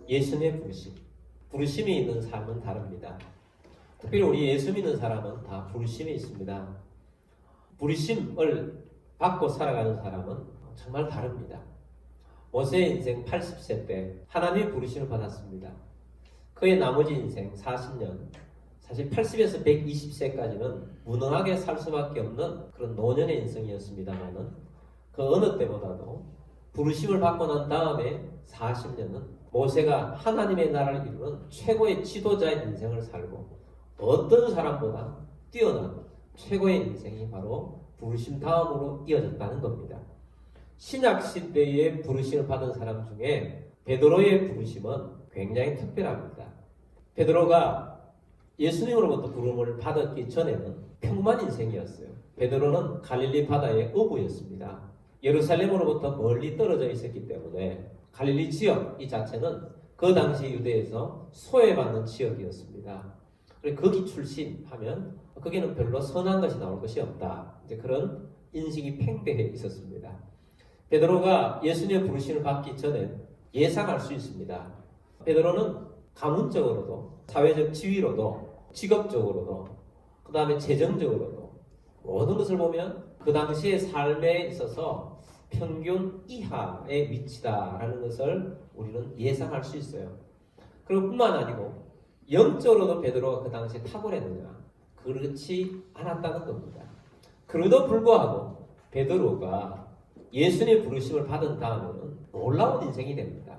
예수님의 부르심이 있는 삶은 다릅니다. 특별히 우리 예수 믿는 사람은 다 부르심이 있습니다. 부르심을 받고 살아가는 사람은 정말 다릅니다. 모세의 인생 80세 때 하나님의 부르심을 받았습니다. 그의 나머지 인생 40년, 사실 80에서 120세까지는 무능하게 살 수밖에 없는 그런 노년의 인생이었습니다만은 그 어느 때보다도 부르심을 받고 난 다음에 40년은 모세가 하나님의 나라를 이루는 최고의 지도자의 인생을 살고 어떤 사람보다 뛰어난 최고의 인생이 바로 부르심 다음으로 이어졌다는 겁니다. 신약 시대에 부르심을 받은 사람 중에 베드로의 부르심은 굉장히 특별합니다. 베드로가 예수님으로부터 부름을 받았기 전에는 평범한 인생이었어요. 베드로는 갈릴리 바다의 어부였습니다. 예루살렘으로부터 멀리 떨어져 있었기 때문에 갈릴리 지역 이 자체는 그 당시 유대에서 소외받는 지역이었습니다. 거기 출신하면 거기는 별로 선한 것이 나올 것이 없다. 이제 그런 인식이 팽배해 있었습니다. 베드로가 예수님의 부르심을 받기 전에 예상할 수 있습니다. 베드로는 가문적으로도 사회적 지위로도 직업적으로도 그 다음에 재정적으로도 모든 것을 보면 그 당시의 삶에 있어서 평균 이하의 위치다라는 것을 우리는 예상할 수 있어요. 그리고 뿐만 아니고 영적으로도 베드로가 그 당시에 탁월했느냐? 그렇지 않았다는 겁니다. 그래도 불구하고 베드로가 예수님의 부르심을 받은 다음에는 놀라운 인생이 됩니다.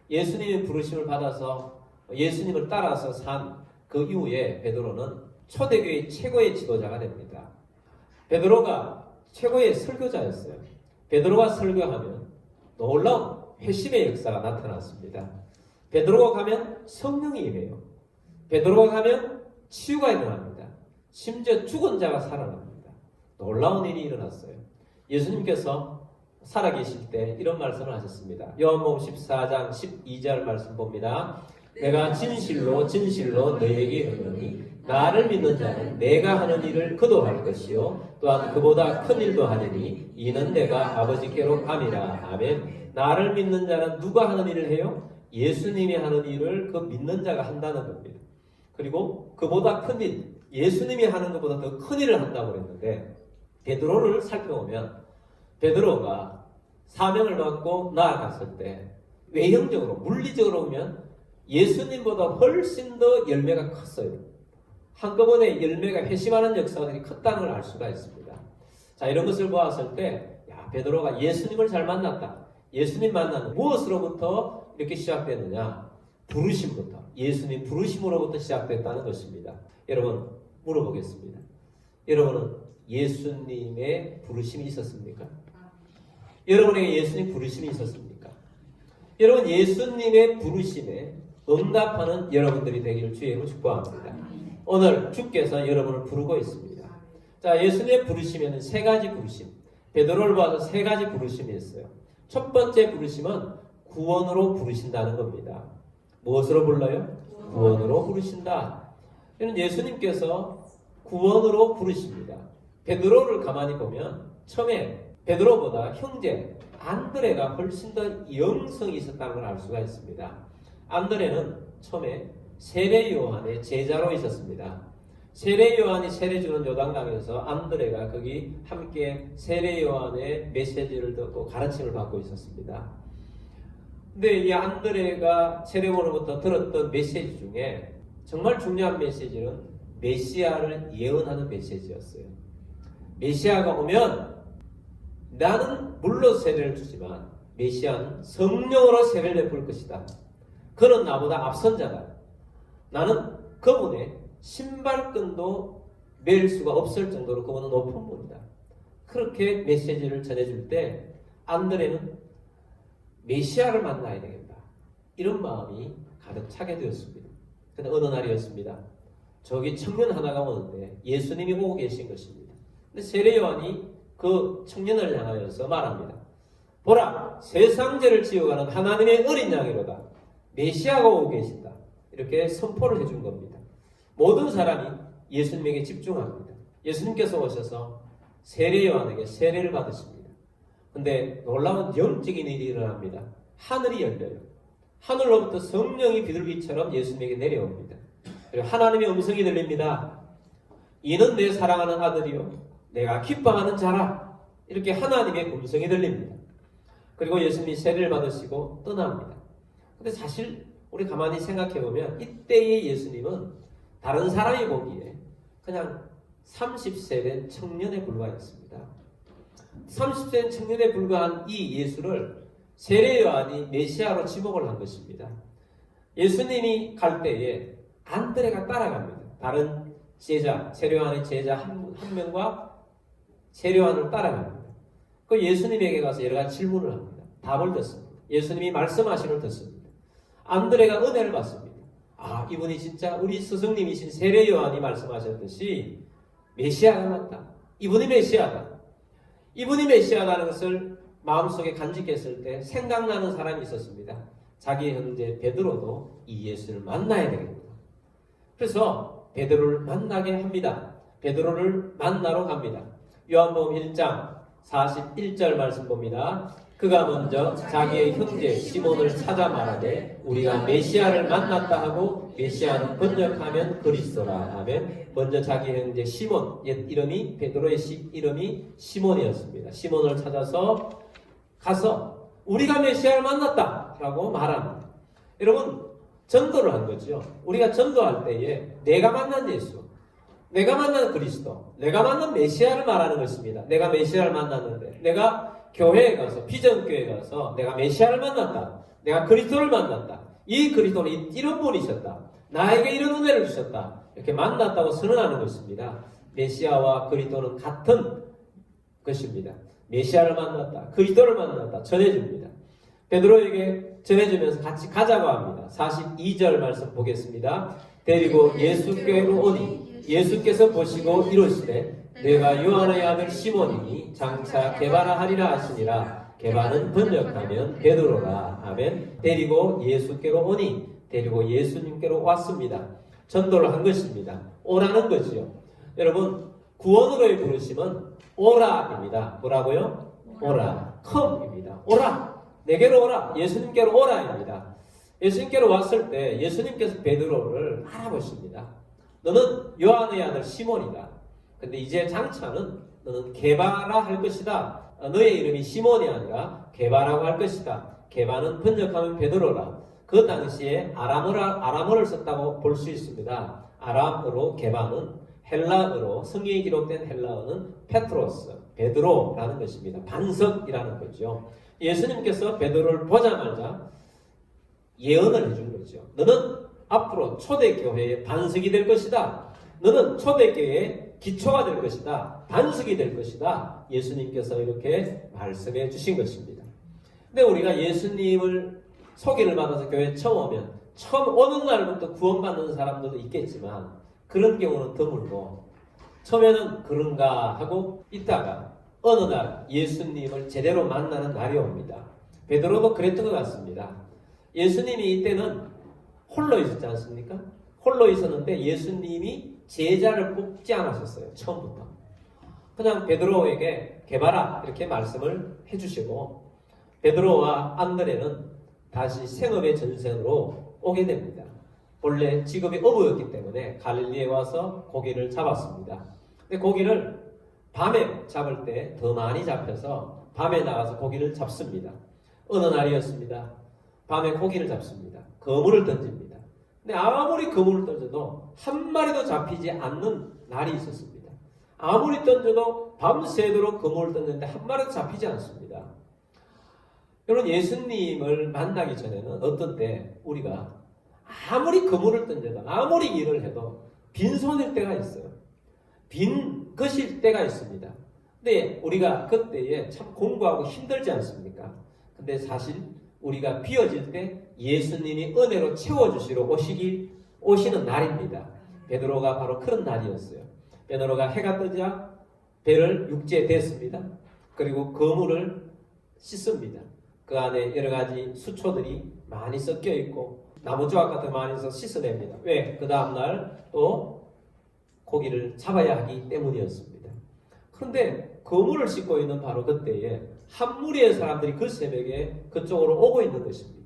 예수님의 부르심을 받아서 예수님을 따라서 산 그 이후에 베드로는 초대교회 최고의 지도자가 됩니다. 베드로가 최고의 설교자였어요. 베드로가 설교하면 놀라운 회심의 역사가 나타났습니다. 베드로가 가면 성령이 임해요. 베드로가 가면 치유가 일어납니다. 심지어 죽은 자가 살아납니다. 놀라운 일이 일어났어요. 예수님께서 살아계실 때 이런 말씀을 하셨습니다. 요한복음 14장 12절 말씀 봅니다. 내가 진실로 너희에게 이르노니 나를 믿는 자는 내가 하는 일을 그도 할 것이요 또한 그보다 큰 일도 하리니 이는 내가 아버지께로 감이라. 아멘. 나를 믿는 자는 누가 하는 일을 해요? 예수님이 하는 일을 그 믿는 자가 한다는 겁니다. 그리고 그보다 큰 일, 예수님이 하는 것보다 더 큰 일을 한다고 그랬는데 베드로를 살펴보면 베드로가 사명을 받고 나아갔을 때 외형적으로 물리적으로 보면 예수님보다 훨씬 더 열매가 컸어요. 한꺼번에 열매가 회심하는 역사들이 컸다는 걸 알 수가 있습니다. 자, 이런 것을 보았을 때 베드로가 예수님을 잘 만났다. 예수님 만나는 무엇으로부터 이렇게 시작됐느냐? 부르심부터, 예수님 부르심으로부터 시작됐다는 것입니다. 여러분 물어보겠습니다. 여러분은 예수님의 부르심이 있었습니까? 여러분에게 예수님 부르심이 있었습니까? 여러분 예수님의 부르심에 응답하는 여러분들이 되기를 주의 이름으로 축복합니다. 오늘 주께서 여러분을 부르고 있습니다. 자, 예수님의 부르심에는 세 가지 부르심, 베드로를 봐서 세 가지 부르심이 있어요. 첫 번째 부르심은 구원으로 부르신다는 겁니다. 무엇으로 불러요? 구원으로 부르신다. 이는 예수님께서 구원으로 부르십니다. 베드로를 가만히 보면 처음에 베드로보다 형제 안드레가 훨씬 더 영성이 있었다는 걸 알 수가 있습니다. 안드레는 처음에 세례 요한의 제자로 있었습니다. 세례 요한이 세례 주는 요단강에서 안드레가 거기 함께 세례 요한의 메시지를 듣고 가르침을 받고 있었습니다. 근데 이 안드레가 세례원으로부터 들었던 메시지 중에 정말 중요한 메시지는 메시아를 예언하는 메시지였어요. 메시아가 오면 나는 물로 세례를 주지만 메시아는 성령으로 세례를 베풀 것이다. 그는 나보다 앞선 자다. 나는 그분의 신발끈도 매일 수가 없을 정도로 그분은 높은 분이다. 그렇게 메시지를 전해줄 때 안드레는 메시아를 만나야 되겠다. 이런 마음이 가득 차게 되었습니다. 그런데 어느 날이었습니다. 저기 청년 하나가 오는데 예수님이 오고 계신 것입니다. 근데 세례 요한이 그 청년을 향하여서 말합니다. 보라, 세상 죄를 지어가는 하나님의 어린 양이로다. 메시아가 오고 계신다. 이렇게 선포를 해준 겁니다. 모든 사람이 예수님에게 집중합니다. 예수님께서 오셔서 세례 요한에게 세례를 받으십니다. 근데 놀라운 영적인 일이 일어납니다. 하늘이 열려요. 하늘로부터 성령이 비둘기처럼 예수님에게 내려옵니다. 그리고 하나님의 음성이 들립니다. 이는 내 사랑하는 아들이요 내가 기뻐하는 자라. 이렇게 하나님의 음성이 들립니다. 그리고 예수님이 세례를 받으시고 떠납니다. 근데 사실 우리 가만히 생각해보면 이때의 예수님은 다른 사람이 보기에 그냥 30세 된 청년에 불과했습니다. 30세 된 청년에 불과한 이 예수를 세례 요한이 메시아로 지목을 한 것입니다. 예수님이 갈 때에 안드레가 따라갑니다. 다른 제자, 세례 요한의 제자 한 명과 세례 요한을 따라갑니다. 그 예수님에게 가서 여러 가지 질문을 합니다. 답을 듣습니다. 예수님이 말씀하시는 걸 듣습니다. 안드레가 은혜를 받습니다. 아, 이분이 진짜 우리 스승님이신 세례 요한이 말씀하셨듯이 메시아가 맞다. 이분이 메시아다. 이분이 메시아라는 것을 마음속에 간직했을 때 생각나는 사람이 있었습니다. 자기 형제 베드로도 이 예수를 만나야 되겠다. 그래서 베드로를 만나게 합니다. 베드로를 만나러 갑니다. 요한복음 1장 41절 말씀 봅니다. 그가 먼저 자기의 형제 시몬을 찾아 말하되 우리가 메시아를 만났다 하고 메시아는 번역하면 그리스도라 하면 먼저 자기 형제 시몬, 옛 이름이 베드로의 이름이 시몬이었습니다. 시몬을 찾아서 가서 우리가 메시아를 만났다 라고 말합니다. 여러분 전도를 한 거죠. 우리가 전도할 때에 내가 만난 예수, 내가 만난 그리스도, 내가 만난 메시아를 말하는 것입니다. 내가 메시아를 만났는데 내가 교회에 가서 비전교회에 가서 내가 메시아를 만났다. 내가 그리스도를 만났다. 이 그리스도는 이런 분이셨다. 나에게 이런 은혜를 주셨다. 이렇게 만났다고 선언하는 것입니다. 메시아와 그리스도는 같은 것입니다. 메시아를 만났다. 그리스도를 만났다. 전해줍니다. 베드로에게 전해주면서 같이 가자고 합니다. 42절 말씀 보겠습니다. 데리고 예수께로 오니 예수께서 보시고 이르시되 내가 요한의 아들 시몬이니 장차 게바라 하리라 하시니라. 게바는 번역하면 베드로라. 아멘. 데리고 예수께로 오니 데리고 예수님께로 왔습니다. 전도를 한 것입니다. 오라는 거지요. 여러분 구원으로의 부르심은 오라입니다. 뭐라고요? 오라. 컴입니다. 오라. 내게로 오라. 예수님께로 오라입니다. 예수님께로 왔을 때 예수님께서 베드로를 알아보십니다. 너는 요한의 아들 시몬이다. 근데 이제 장차는 너는 게바라 할 것이다. 너의 이름이 시몬이 아니라 게바라고 할 것이다. 게바는 번역하면 베드로라. 그 당시에 아람어를 썼다고 볼 수 있습니다. 아람어로 게바는 헬라어로 성경에 기록된 헬라어는 페트로스, 베드로라는 것입니다. 반석이라는 거죠. 예수님께서 베드로를 보자마자 예언을 해준 거죠. 너는 앞으로 초대교회의 반석이 될 것이다. 너는 초대교회의 기초가 될 것이다. 반석이 될 것이다. 예수님께서 이렇게 말씀해 주신 것입니다. 근데 우리가 예수님을 소개를 받아서 교회에 처음 오면 처음 오는 날부터 구원받는 사람들도 있겠지만 그런 경우는 드물고 처음에는 그런가 하고 있다가 어느 날 예수님을 제대로 만나는 날이 옵니다. 베드로도 그랬던 것 같습니다. 예수님이 이때는 홀로 있었지 않습니까? 홀로 있었는데 예수님이 제자를 뽑지 않으셨어요. 처음부터. 그냥 베드로에게 개바라 이렇게 말씀을 해주시고 베드로와 안드레는 다시 생업의 전생으로 오게 됩니다. 본래 직업이 어부였기 때문에 갈릴리에 와서 고기를 잡았습니다. 근데 고기를 밤에 잡을 때 더 많이 잡혀서 밤에 나가서 고기를 잡습니다. 어느 날이었습니다. 밤에 고기를 잡습니다. 그물을 던집니다. 근데 아무리 그물을 던져도 한 마리도 잡히지 않는 날이 있었습니다. 아무리 던져도 밤새도록 그물을 던졌는데 한 마리도 잡히지 않습니다. 여러분 예수님을 만나기 전에는 어떤 때 우리가 아무리 그물을 던져도 아무리 일을 해도 빈손일 때가 있어요. 빈 것일 때가 있습니다. 근데 우리가 그때에 참 공부하고 힘들지 않습니까? 근데 사실 우리가 비어질 때 예수님이 은혜로 채워주시러 오시는 날입니다. 베드로가 바로 그런 날이었어요. 베드로가 해가 뜨자 배를 육지에 댔습니다. 그리고 그물을 씻습니다. 그 안에 여러 가지 수초들이 많이 섞여 있고 나무조각 같은 거 많이 있어서 씻어냅니다. 왜? 그 다음날 또 고기를 잡아야 하기 때문이었습니다. 그런데 그물을 씻고 있는 바로 그때에 한 무리의 사람들이 그 새벽에 그쪽으로 오고 있는 것입니다.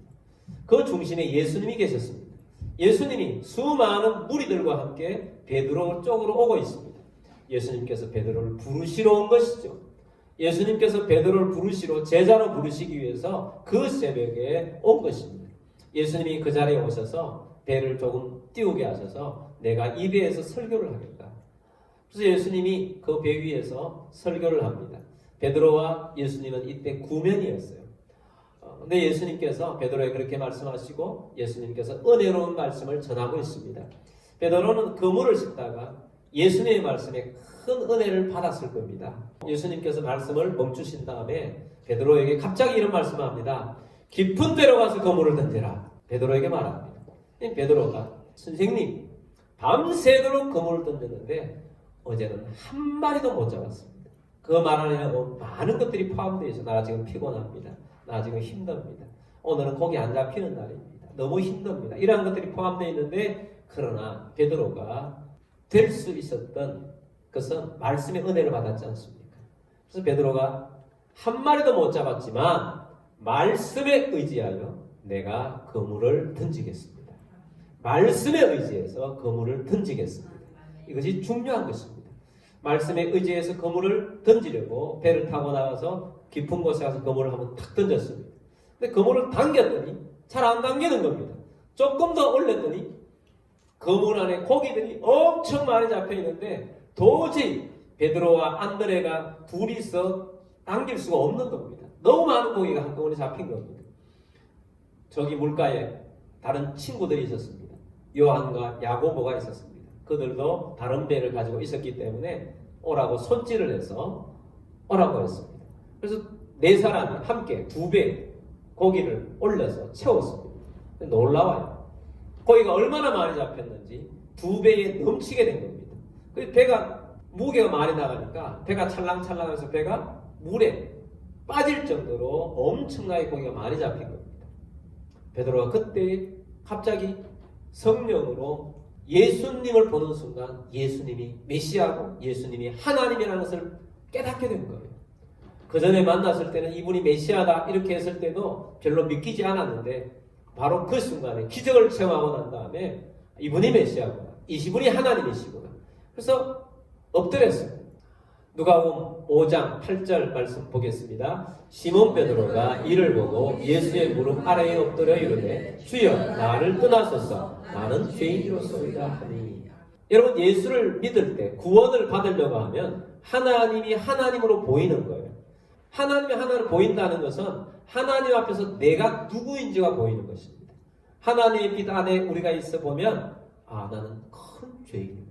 그 중심에 예수님이 계셨습니다. 예수님이 수많은 무리들과 함께 베드로 쪽으로 오고 있습니다. 예수님께서 베드로를 부르시러 온 것이죠. 예수님께서 베드로를 부르시러 제자로 부르시기 위해서 그 새벽에 온 것입니다. 예수님이 그 자리에 오셔서 배를 조금 띄우게 하셔서 내가 이 배에서 설교를 하겠다. 그래서 예수님이 그 배 위에서 설교를 합니다. 베드로와 예수님은 이때 구면이었어요. 근데 예수님께서 베드로에 그렇게 말씀하시고 예수님께서 은혜로운 말씀을 전하고 있습니다. 베드로는 그물을 싣다가 예수님의 말씀에 큰 은혜를 받았을 겁니다. 예수님께서 말씀을 멈추신 다음에 베드로에게 갑자기 이런 말씀을 합니다. 깊은 데로 가서 그물을 던져라. 베드로에게 말합니다. 베드로가 선생님 밤새도록 그물을 던졌는데 어제는 한 마리도 못 잡았습니다. 그 말 안에는 많은 것들이 포함되어 있어요. 나 지금 피곤합니다. 나 지금 힘듭니다. 오늘은 고기 안 잡히는 날입니다. 너무 힘듭니다. 이러한 것들이 포함되어 있는데 그러나 베드로가 될 수 있었던 것은 말씀의 은혜를 받았지 않습니까? 그래서 베드로가 한 마리도 못 잡았지만 말씀에 의지하여 내가 그물을 던지겠습니다. 말씀에 의지해서 그물을 던지겠습니다. 이것이 중요한 것입니다. 말씀에 의지해서 그물을 던지려고 배를 타고 나가서 깊은 곳에 가서 그물을 한번 탁 던졌습니다. 근데 그물을 당겼더니 잘 안 당기는 겁니다. 조금 더 올렸더니 그물 안에 고기들이 엄청 많이 잡혀 있는데 도저히 베드로와 안드레가 둘이서 당길 수가 없는 겁니다. 너무 많은 고기가 한꺼번에 잡힌 겁니다. 저기 물가에 다른 친구들이 있었습니다. 요한과 야고보가 있었습니다. 그들도 다른 배를 가지고 있었기 때문에 오라고 손질을 해서 오라고 했습니다. 그래서 네 사람이 함께 두 배 고기를 올려서 채웠습니다. 놀라워요. 고기가 얼마나 많이 잡혔는지 두 배에 넘치게 된 겁니다. 그 배가 무게가 많이 나가니까 배가 찰랑찰랑해서 배가 물에 빠질 정도로 엄청나게 고기가 많이 잡힌 겁니다. 베드로가 그때 갑자기 성령으로 예수님을 보는 순간 예수님이 메시아고 예수님이 하나님이라는 것을 깨닫게 된 거예요. 그 전에 만났을 때는 이분이 메시아다 이렇게 했을 때도 별로 믿기지 않았는데 바로 그 순간에 기적을 체험하고 난 다음에 이분이 메시아구나, 이분이 하나님이시구나. 그래서 엎드렸습니다. 누가복음 5장 8절 말씀 보겠습니다. 시몬 베드로가 이를 보고 예수의 무릎 아래에 엎드려 이르되 주여 나를 떠나소서 나는 죄인이로소이다 하니. 여러분 예수를 믿을 때 구원을 받으려고 하면 하나님이 하나님으로 보이는 거예요. 하나님이 하나님으로 보인다는 것은 하나님 앞에서 내가 누구인지가 보이는 것입니다. 하나님의 빛 안에 우리가 있어 보면 나는 큰 죄인이구나.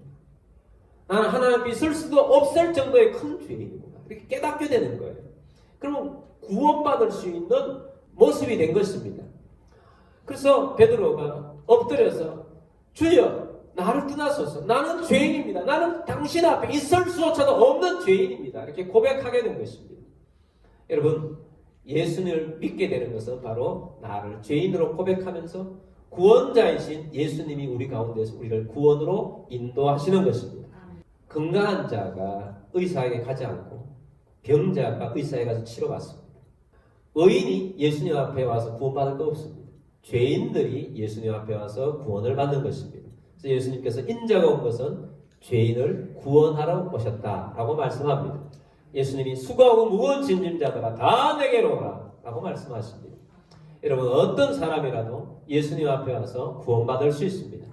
나는 하나님 앞에 있을 수도 없을 정도의 큰 죄인이구나. 이렇게 깨닫게 되는 거예요. 그러면 구원받을 수 있는 모습이 된 것입니다. 그래서 베드로가 엎드려서 주여 나를 떠나소서 나는 죄인입니다. 나는 당신 앞에 있을 수조차도 없는 죄인입니다. 이렇게 고백하게 된 것입니다. 여러분 예수님을 믿게 되는 것은 바로 나를 죄인으로 고백하면서 구원자이신 예수님이 우리 가운데서 우리를 구원으로 인도하시는 것입니다. 건강한 자가 의사에게 가지 않고 병자가 의사에 가서 치료받습니다. 의인이 예수님 앞에 와서 구원받을 거 없습니다. 죄인들이 예수님 앞에 와서 구원을 받는 것입니다. 그래서 예수님께서 인자가 온 것은 죄인을 구원하러 오셨다라고 말씀합니다. 예수님이 수고하고 무거운 짐진 자들아 다 내게로 오라 라고 말씀하십니다. 여러분 어떤 사람이라도 예수님 앞에 와서 구원받을 수 있습니다.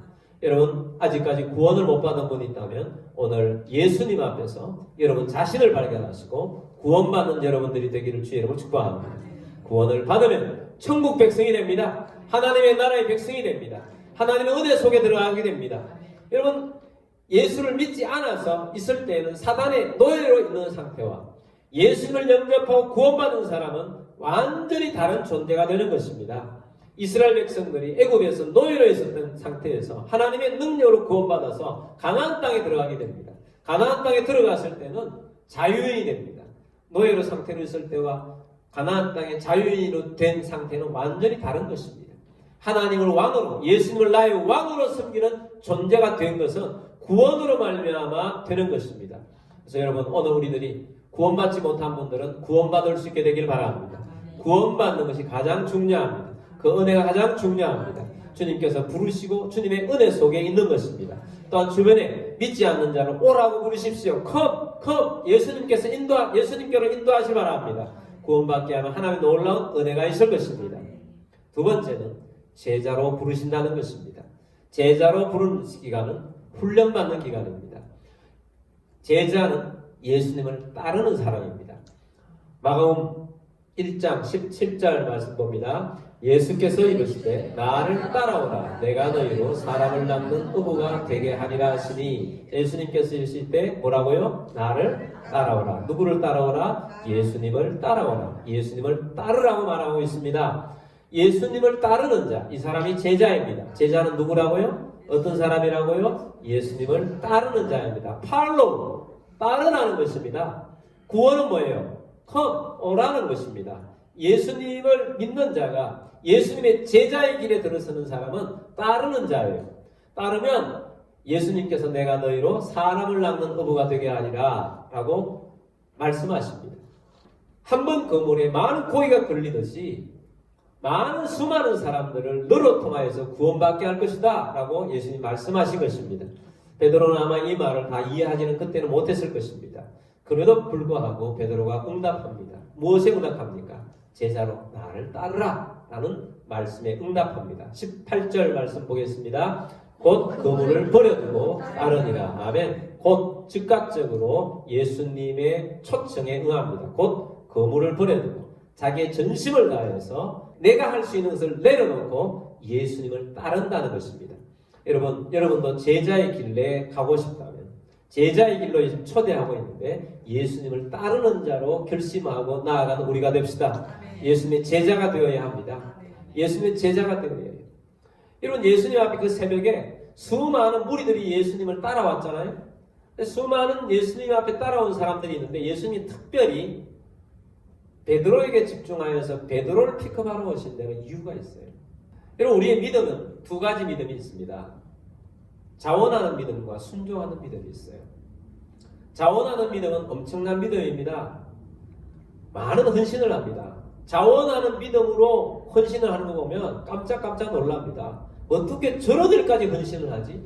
여러분 아직까지 구원을 못 받은 분이 있다면 오늘 예수님 앞에서 여러분 자신을 발견하시고 구원받는 여러분들이 되기를 주의 이름으로 축복합니다. 구원을 받으면 천국 백성이 됩니다. 하나님의 나라의 백성이 됩니다. 하나님의 은혜 속에 들어가게 됩니다. 여러분 예수를 믿지 않아서 있을 때에는 사단의 노예로 있는 상태와 예수를 영접하고 구원받은 사람은 완전히 다른 존재가 되는 것입니다. 이스라엘 백성들이 애굽에서 노예로 있었던 상태에서 하나님의 능력으로 구원받아서 가나안 땅에 들어가게 됩니다. 가나안 땅에 들어갔을 때는 자유인이 됩니다. 노예로 상태로 있을 때와 가나안 땅의 자유인으로 된 상태는 완전히 다른 것입니다. 하나님을 왕으로 예수님을 나의 왕으로 섬기는 존재가 된 것은 구원으로 말미암아 되는 것입니다. 그래서 여러분 오늘 우리들이 구원받지 못한 분들은 구원받을 수 있게 되길 바랍니다. 구원받는 것이 가장 중요합니다. 그 은혜가 가장 중요합니다. 주님께서 부르시고 주님의 은혜 속에 있는 것입니다. 또한 주변에 믿지 않는 자는 오라고 부르십시오. come. 예수님께로 인도하시 바랍니다. 구원받게 하면 하나님의 놀라운 은혜가 있을 것입니다. 두 번째는 제자로 부르신다는 것입니다. 제자로 부르는 기간은 훈련받는 기간입니다. 제자는 예수님을 따르는 사람입니다. 마가복음 1장 17절 말씀 봅니다. 예수께서 이르시되 나를 따라오라 내가 너희로 사람을 낳는 어부가 되게 하리라 하시니 예수님께서 이르실 때 뭐라고요? 나를 따라오라. 누구를 따라오라? 예수님을 따라오라. 예수님을 따르라고 말하고 있습니다. 예수님을 따르는 자, 이 사람이 제자입니다. 제자는 누구라고요? 어떤 사람이라고요? 예수님을 따르는 자입니다. 팔로우, 따르라는 것입니다. 구원은 뭐예요? 오라는 것입니다. 예수님을 믿는 자가 예수님의 제자의 길에 들어서는 사람은 따르는 자예요. 따르면 예수님께서 내가 너희로 사람을 낳는 어부가 되게 하리라 라고 말씀하십니다. 한 번 그물에 많은 고기가 걸리듯이 수많은 사람들을 너로 통하여서 구원받게 할 것이다 라고 예수님 말씀하신 것입니다. 베드로는 아마 이 말을 다 이해하지는 그때는 못했을 것입니다. 그래도 불구하고 베드로가 응답합니다. 무엇에 응답합니까? 제자로 나를 따르라 라는 말씀에 응답합니다. 18절 말씀 보겠습니다. 곧 그물을 버려두고 따르니라. 아멘. 곧 즉각적으로 예수님의 초청에 응합니다. 곧 그물을 버려두고 자기의 전심을 다해서 내가 할 수 있는 것을 내려놓고 예수님을 따른다는 것입니다. 여러분도 제자의 길에 가고 싶다면 제자의 길로 초대하고 있는데 예수님을 따르는 자로 결심하고 나아가는 우리가 됩시다. 예수님의 제자가 되어야 합니다. 예수님의 제자가 되어야 해요. 여러분 예수님 앞에 그 새벽에 수많은 무리들이 예수님을 따라왔잖아요. 수많은 예수님 앞에 따라온 사람들이 있는데 예수님이 특별히 베드로에게 집중하여서 베드로를 픽업하러 오신 데는 이유가 있어요. 여러분 우리의 믿음은 두 가지 믿음이 있습니다. 자원하는 믿음과 순종하는 믿음이 있어요. 자원하는 믿음은 엄청난 믿음입니다. 많은 헌신을 합니다. 자원하는 믿음으로 헌신을 하는 거 보면 깜짝깜짝 놀랍니다. 어떻게 저런 일까지 헌신을 하지?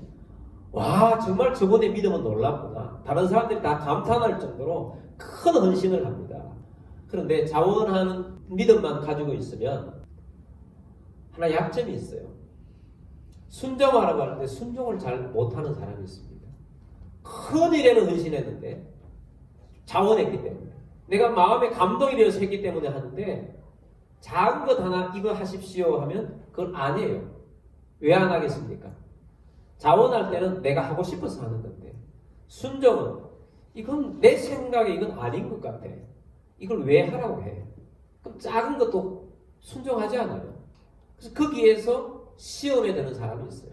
와 정말 저분의 믿음은 놀랍구나. 다른 사람들이 다 감탄할 정도로 큰 헌신을 합니다. 그런데 자원하는 믿음만 가지고 있으면 하나 약점이 있어요. 순종하라고 하는데 순종을 잘 못하는 사람이 있습니다. 큰 일에는 헌신했는데 자원했기 때문에 내가 마음에 감동이 되어서 했기 때문에 하는데 작은 것 하나 이거 하십시오 하면 그걸 안 해요. 왜 안 하겠습니까? 자원할 때는 내가 하고 싶어서 하는 건데 순종은 이건 내 생각에 이건 아닌 것 같아. 이걸 왜 하라고 해? 그럼 작은 것도 순종하지 않아요. 그래서 거기에서 시험에 드는 사람이 있어요.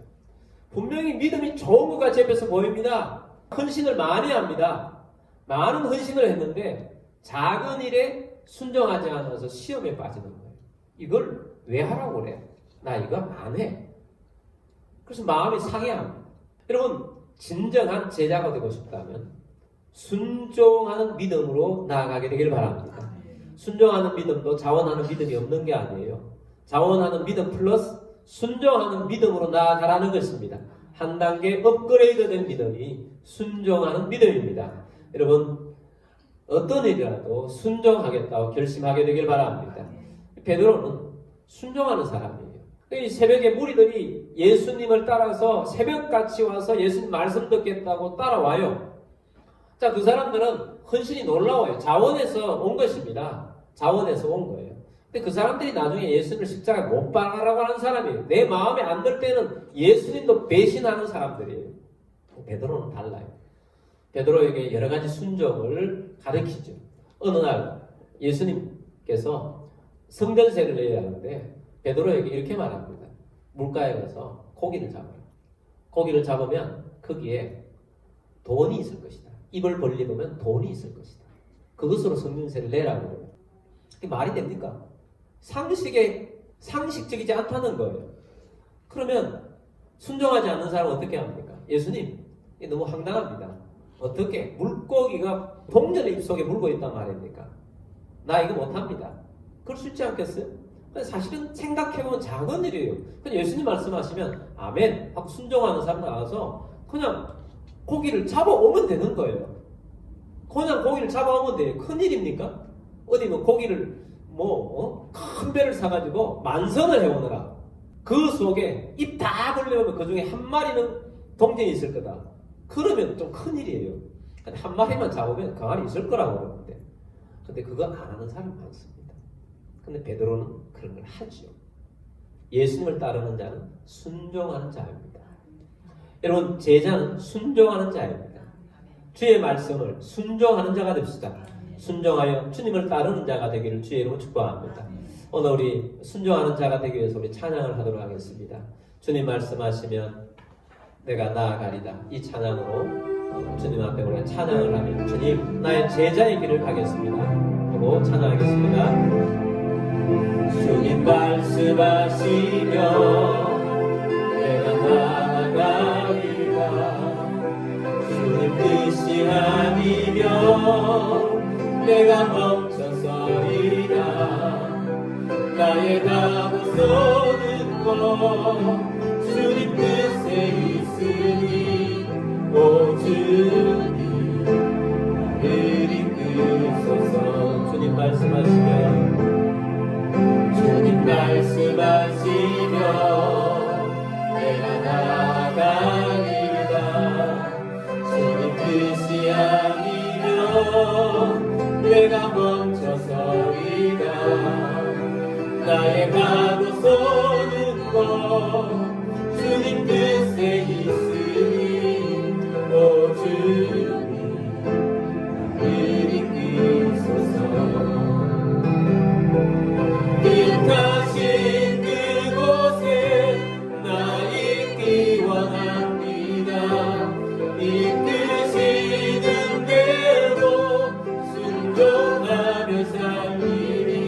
분명히 믿음이 좋은 것 같이 옆에서 보입니다. 헌신을 많이 합니다. 많은 헌신을 했는데 작은 일에 순종하지 않아서 시험에 빠지는 거예요. 이걸 왜 하라고 그래? 나 이거 안 해. 그래서 마음이 상해합니다. 여러분 진정한 제자가 되고 싶다면 순종하는 믿음으로 나아가게 되기를 바랍니다. 순종하는 믿음도 자원하는 믿음이 없는 게 아니에요. 자원하는 믿음 플러스 순종하는 믿음으로 나아가라는 것입니다. 한 단계 업그레이드된 믿음이 순종하는 믿음입니다. 여러분 어떤 일이라도 순종하겠다고 결심하게 되길 바랍니다. 베드로는 순종하는 사람이에요. 이 새벽에 무리들이 예수님을 따라서 새벽같이 와서 예수님 말씀 듣겠다고 따라와요. 자, 그 사람들은 헌신이 놀라워요. 자원해서 온 것입니다. 자원해서 온 거예요. 근데 그 사람들이 나중에 예수님을 십자가에 못 박으라고 하는 사람이에요. 내 마음에 안 들 때는 예수님도 배신하는 사람들이에요. 베드로는 달라요. 베드로에게 여러 가지 순종을 가르치죠. 어느 날 예수님께서 성전세를 내야 하는데 베드로에게 이렇게 말합니다. 물가에 가서 고기를 잡아라. 고기를 잡으면 거기에 돈이 있을 것이다. 입을 벌리면 돈이 있을 것이다. 그것으로 성전세를 내라고 해요. 이게 말이 됩니까? 상식적이지 않다는 거예요. 그러면 순종하지 않는 사람은 어떻게 합니까? 예수님, 이게 너무 황당합니다. 어떻게 물고기가 동전의 입속에 물고 있단 말입니까? 나 이거 못합니다. 그럴 수 있지 않겠어요? 사실은 생각해보면 작은 일이에요. 그냥 예수님 말씀하시면 아멘 하고 순종하는 사람 나와서 그냥 고기를 잡아오면 되는 거예요. 그냥 고기를 잡아오면 돼요. 큰일입니까? 어디 뭐 고기를 큰 배를 사가지고 만선을 해오느라 그 속에 입 다 벌려오면 그 중에 한 마리는 동전이 있을 거다. 그러면 좀 큰일이에요. 근데 한 마리만 잡으면 그 안에 있을 거라고 그러는데 근데 그거 안 하는 사람 많습니다. 근데 베드로는 그런 걸 하죠. 예수님을 따르는 자는 순종하는 자입니다. 여러분 제자는 순종하는 자입니다. 주의 말씀을 순종하는 자가 됩시다. 순종하여 주님을 따르는 자가 되기를 주의 이름으로 축복합니다. 오늘 우리 순종하는 자가 되기 위해서 우리 찬양을 하도록 하겠습니다. 주님 말씀하시면 내가 나아가리다. 이 찬양으로 주님 앞에 우리가 찬양을 하면 주님 나의 제자의 길을 가겠습니다 하고 찬양하겠습니다. 주님 말씀하시며 내가 나아가리다. 주님 뜻이 아니면 내가 멈춰서리라. 나의 가고서는 것 주님 뜻에 있으니 오 주님 나를 이끄소서. 주님 말씀하시면 주님 말씀하시며 내가 나아가리라. 주님 뜻이 아니면 내가 멈춰서리라. 나의 가고서는 것 주님 뜻에 있으니 오 주님 나를 이끄소서. 뜻하신 그곳에 나 있기 원합니다. 이끄시는 대로 순종하며 살리니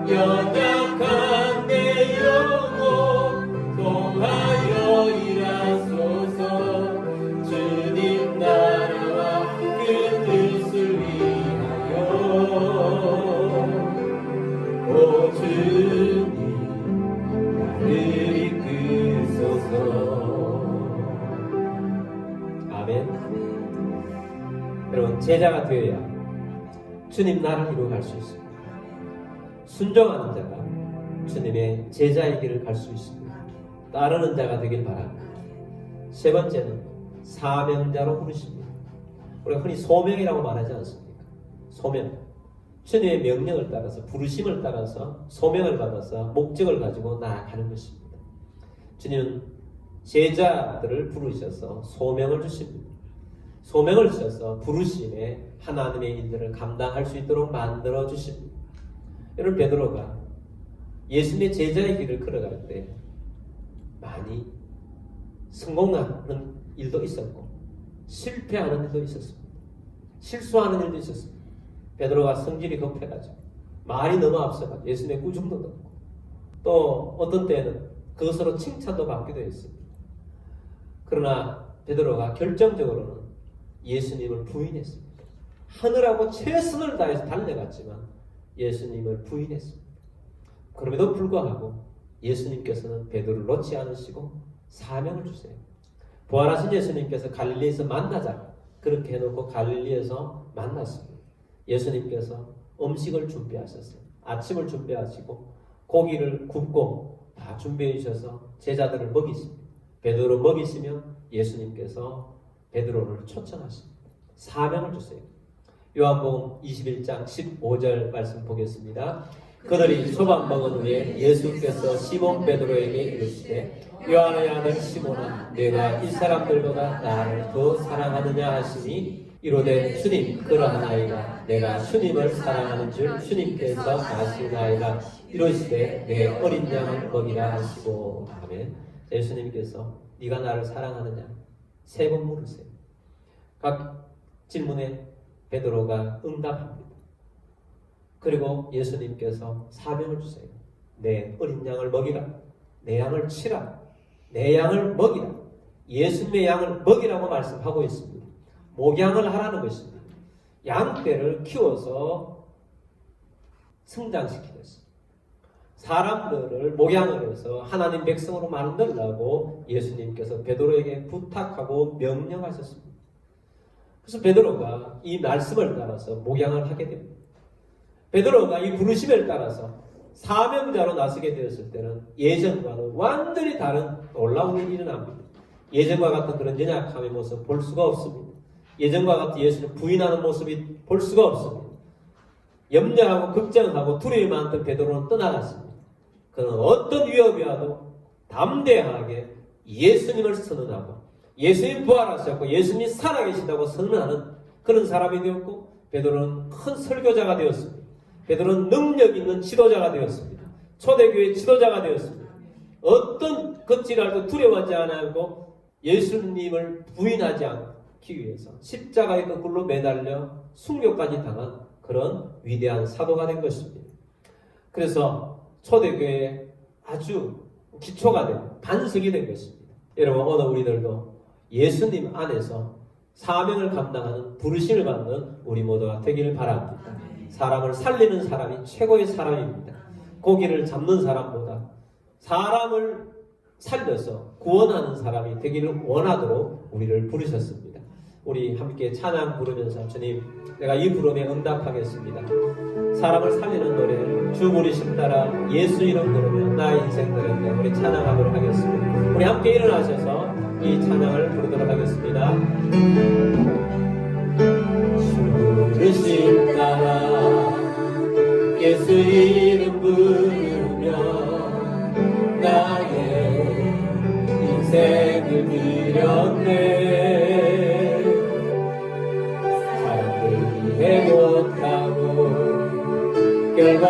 연약한 내 영혼 통하여 일하소서. 주님 나라와 그 뜻을 위하여 오 주님 나를 이끄소서. 아멘. 여러분 제자가 되어야 주님 나라를 이루어갈 수 있습니다. 순종하는 자가 주님의 제자의 길을 갈 수 있습니다. 따르는 자가 되길 바랍니다. 세 번째는 사명자로 부르십니다. 우리가 흔히 소명이라고 말하지 않습니까? 소명. 주님의 명령을 따라서 부르심을 따라서 소명을 받아서 목적을 가지고 나아가는 것입니다. 주님은 제자들을 부르셔서 소명을 주십니다. 소명을 주셔서 부르심에 하나님의 일들을 감당할 수 있도록 만들어 주십니다. 여러분 베드로가 예수님의 제자의 길을 걸어갈 때 많이 성공하는 일도 있었고 실패하는 일도 있었습니다. 실수하는 일도 있었습니다. 베드로가 성질이 급해가지고 말이 너무 앞서가지고 예수님의 꾸중도 넣고 또 어떤 때는 그것으로 칭찬도 받기도 했습니다. 그러나 베드로가 결정적으로는 예수님을 부인했습니다. 하늘하고 최선을 다해서 달려갔지만 예수님을 부인했습니다. 그럼에도 불구하고 예수님께서는 베드로를 놓지 않으시고 사명을 주세요. 부활하신 예수님께서 갈릴리에서 만나자 그렇게 해놓고 갈릴리에서 만났습니다. 예수님께서 음식을 준비하셨어요. 아침을 준비하시고 고기를 굽고 다 준비해 주셔서 제자들을 먹이십니다. 베드로 먹이시면 예수님께서 베드로를 초청하십니다. 사명을 주세요. 요한복음 21장 15절 말씀 보겠습니다. 그들이 소밥 먹은 후에 예수께서 시몬 베드로에게 이르시되 요한의 아들 시몬아 내가 이 사람들보다 나를 더 사랑하느냐 하시니 이르되 주님 그러하나이다. 내가 주님을 사랑하는 줄 주님께서 아시나이다. 이러시되 내 어린 양을 먹이라 하시고. 아멘. 예수님께서 네가 나를 사랑하느냐 3번 물으세요. 각 질문에 베드로가 응답합니다. 그리고 예수님께서 사명을 주세요. 내 어린 양을 먹이라. 내 양을 치라. 내 양을 먹이라. 예수님의 양을 먹이라고 말씀하고 있습니다. 목양을 하라는 것입니다. 양떼를 키워서 성장시키겠습니다. 사람들을 목양을 해서 하나님 백성으로 만들라고 예수님께서 베드로에게 부탁하고 명령하셨습니다. 그래서 베드로가 이 말씀을 따라서 목양을 하게 됩니다. 베드로가 이 부르심을 따라서 사명자로 나서게 되었을 때는 예전과는 완전히 다른 놀라운 일이 일어납니다. 예전과 같은 그런 연약함의 모습 볼 수가 없습니다. 예전과 같은 예수를 부인하는 모습이 볼 수가 없습니다. 염려하고 걱정하고 두려움이 많던 베드로는 떠나갔습니다. 그는 어떤 위협이 와도 담대하게 예수님을 선언하고 예수님 부활하셨고 예수님이 살아계시다고 선언하는 그런 사람이 되었고, 베드로는 큰 설교자가 되었습니다. 베드로는 능력 있는 지도자가 되었습니다. 초대교회 지도자가 되었습니다. 어떤 것이라도 두려워하지 않고 예수님을 부인하지 않기 위해서 십자가의 그 굴로 매달려 순교까지 당한 그런 위대한 사도가 된 것입니다. 그래서 초대교회에 아주 기초가 된 반석이 된 것입니다. 여러분, 오늘 우리들도 예수님 안에서 사명을 감당하는 부르심을 받는 우리 모두가 되기를 바랍니다. 사람을 살리는 사람이 최고의 사람입니다. 고기를 잡는 사람보다 사람을 살려서 구원하는 사람이 되기를 원하도록 우리를 부르셨습니다. 우리 함께 찬양 부르면서 주님, 내가 이 부름에 응답하겠습니다. 사람을 살리는 노래 주 부르심 따라 예수 이름 부르며 나 인생 되는데 우리 찬양하도록 하겠습니다. 우리 함께 일어나셔서 이 찬양을 부르도록 하겠습니다. 주 부르심 따라 예수 이름 부르며 나의 인생을 드렸네. 사람들이 못하고 결과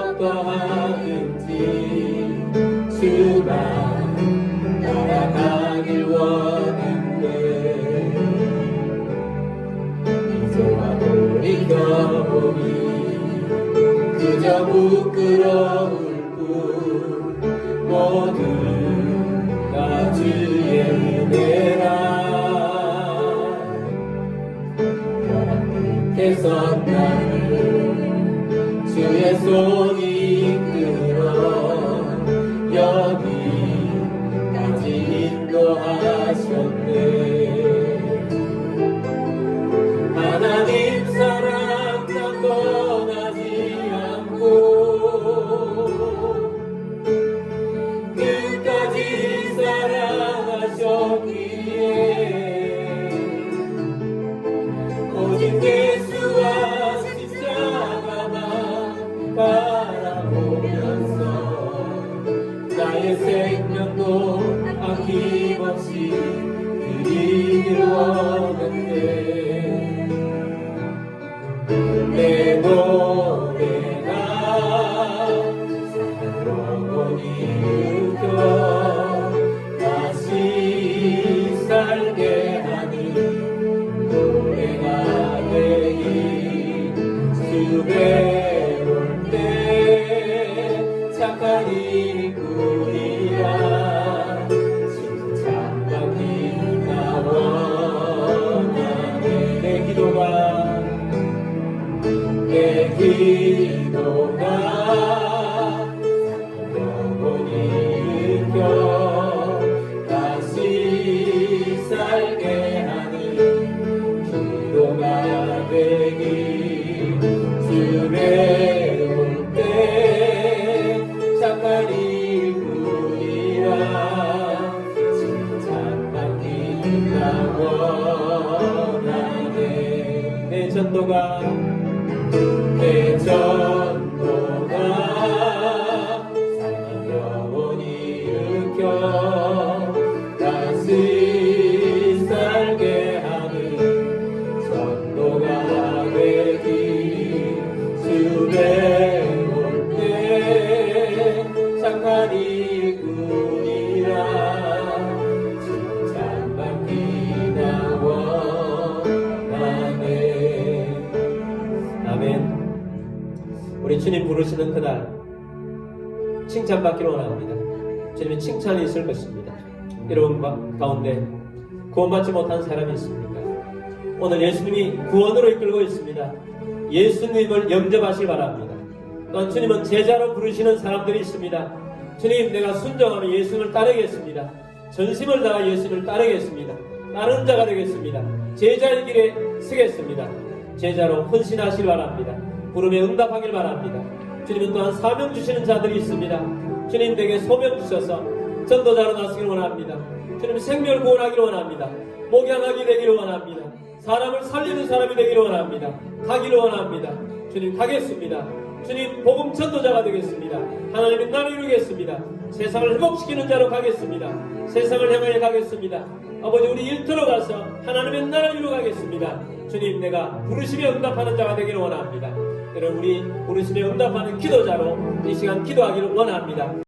어떠하든지 주만 따라가길 원했네. 이제와 돌이켜보니 그저 부끄러울 뿐 모두가 주의 은혜라. 벼랑 끝에서 나를 주의 손이 이끌어 여기까지 인도하셨네. 하나님 사랑 난 떠나지 않고 끝까지 사랑하셨기에 오직 예수와 십자가만 바라보면서 나의 생명도 아낌없이 드리기를 원했네. 내 노래가 영원히 일으켜 다시 살게 하는 노래가 되기. 주 배울 때 착한 일꾼이라 칭찬받기 나 원하네. 내 기도가 영원히 일으켜 다시 살게 하는 기도가 되기. 주 배울 때 착한 일꾼이라 칭찬받기 나 원하네. 내 전도가 삶을 영원히 일으켜 다시 살게 하는 전도가 되기. 주 배울 때 착한 일꾼이라 칭찬받기 나 원하네. 아멘. 우리 주님 부르시는 그날 칭찬받기를 원합니다. 주님의 칭찬이 있을 것입니다. 여러분 가운데 구원받지 못한 사람이 있습니까? 오늘 예수님이 구원으로 이끌고 있습니다. 예수님을 영접하시기 바랍니다. 또한 주님은 제자로 부르시는 사람들이 있습니다. 주님, 내가 순종하며 예수님을 따르겠습니다. 전심을 다하 예수님을 따르겠습니다. 따르는 자가 되겠습니다. 제자의 길에 서겠습니다. 제자로 헌신하시길 바랍니다. 부름에 응답하길 바랍니다. 주님은 또한 사명 주시는 자들이 있습니다. 주님, 내게 소명 주셔서 전도자로 나서기를 원합니다. 주님, 생명을 구원하기를 원합니다. 목양하게 되기를 원합니다. 사람을 살리는 사람이 되기를 원합니다. 가기를 원합니다. 주님, 가겠습니다. 주님, 복음 전도자가 되겠습니다. 하나님의 나라를 이루겠습니다. 세상을 회복시키는 자로 가겠습니다. 세상을 향하여 가겠습니다. 아버지, 우리 일터로 가서 하나님의 나라를 이루가겠습니다. 주님, 내가 부르심에 응답하는 자가 되기를 원합니다. 여러분, 우리 부르심에 응답하는 기도자로 이 시간 기도하기를 원합니다.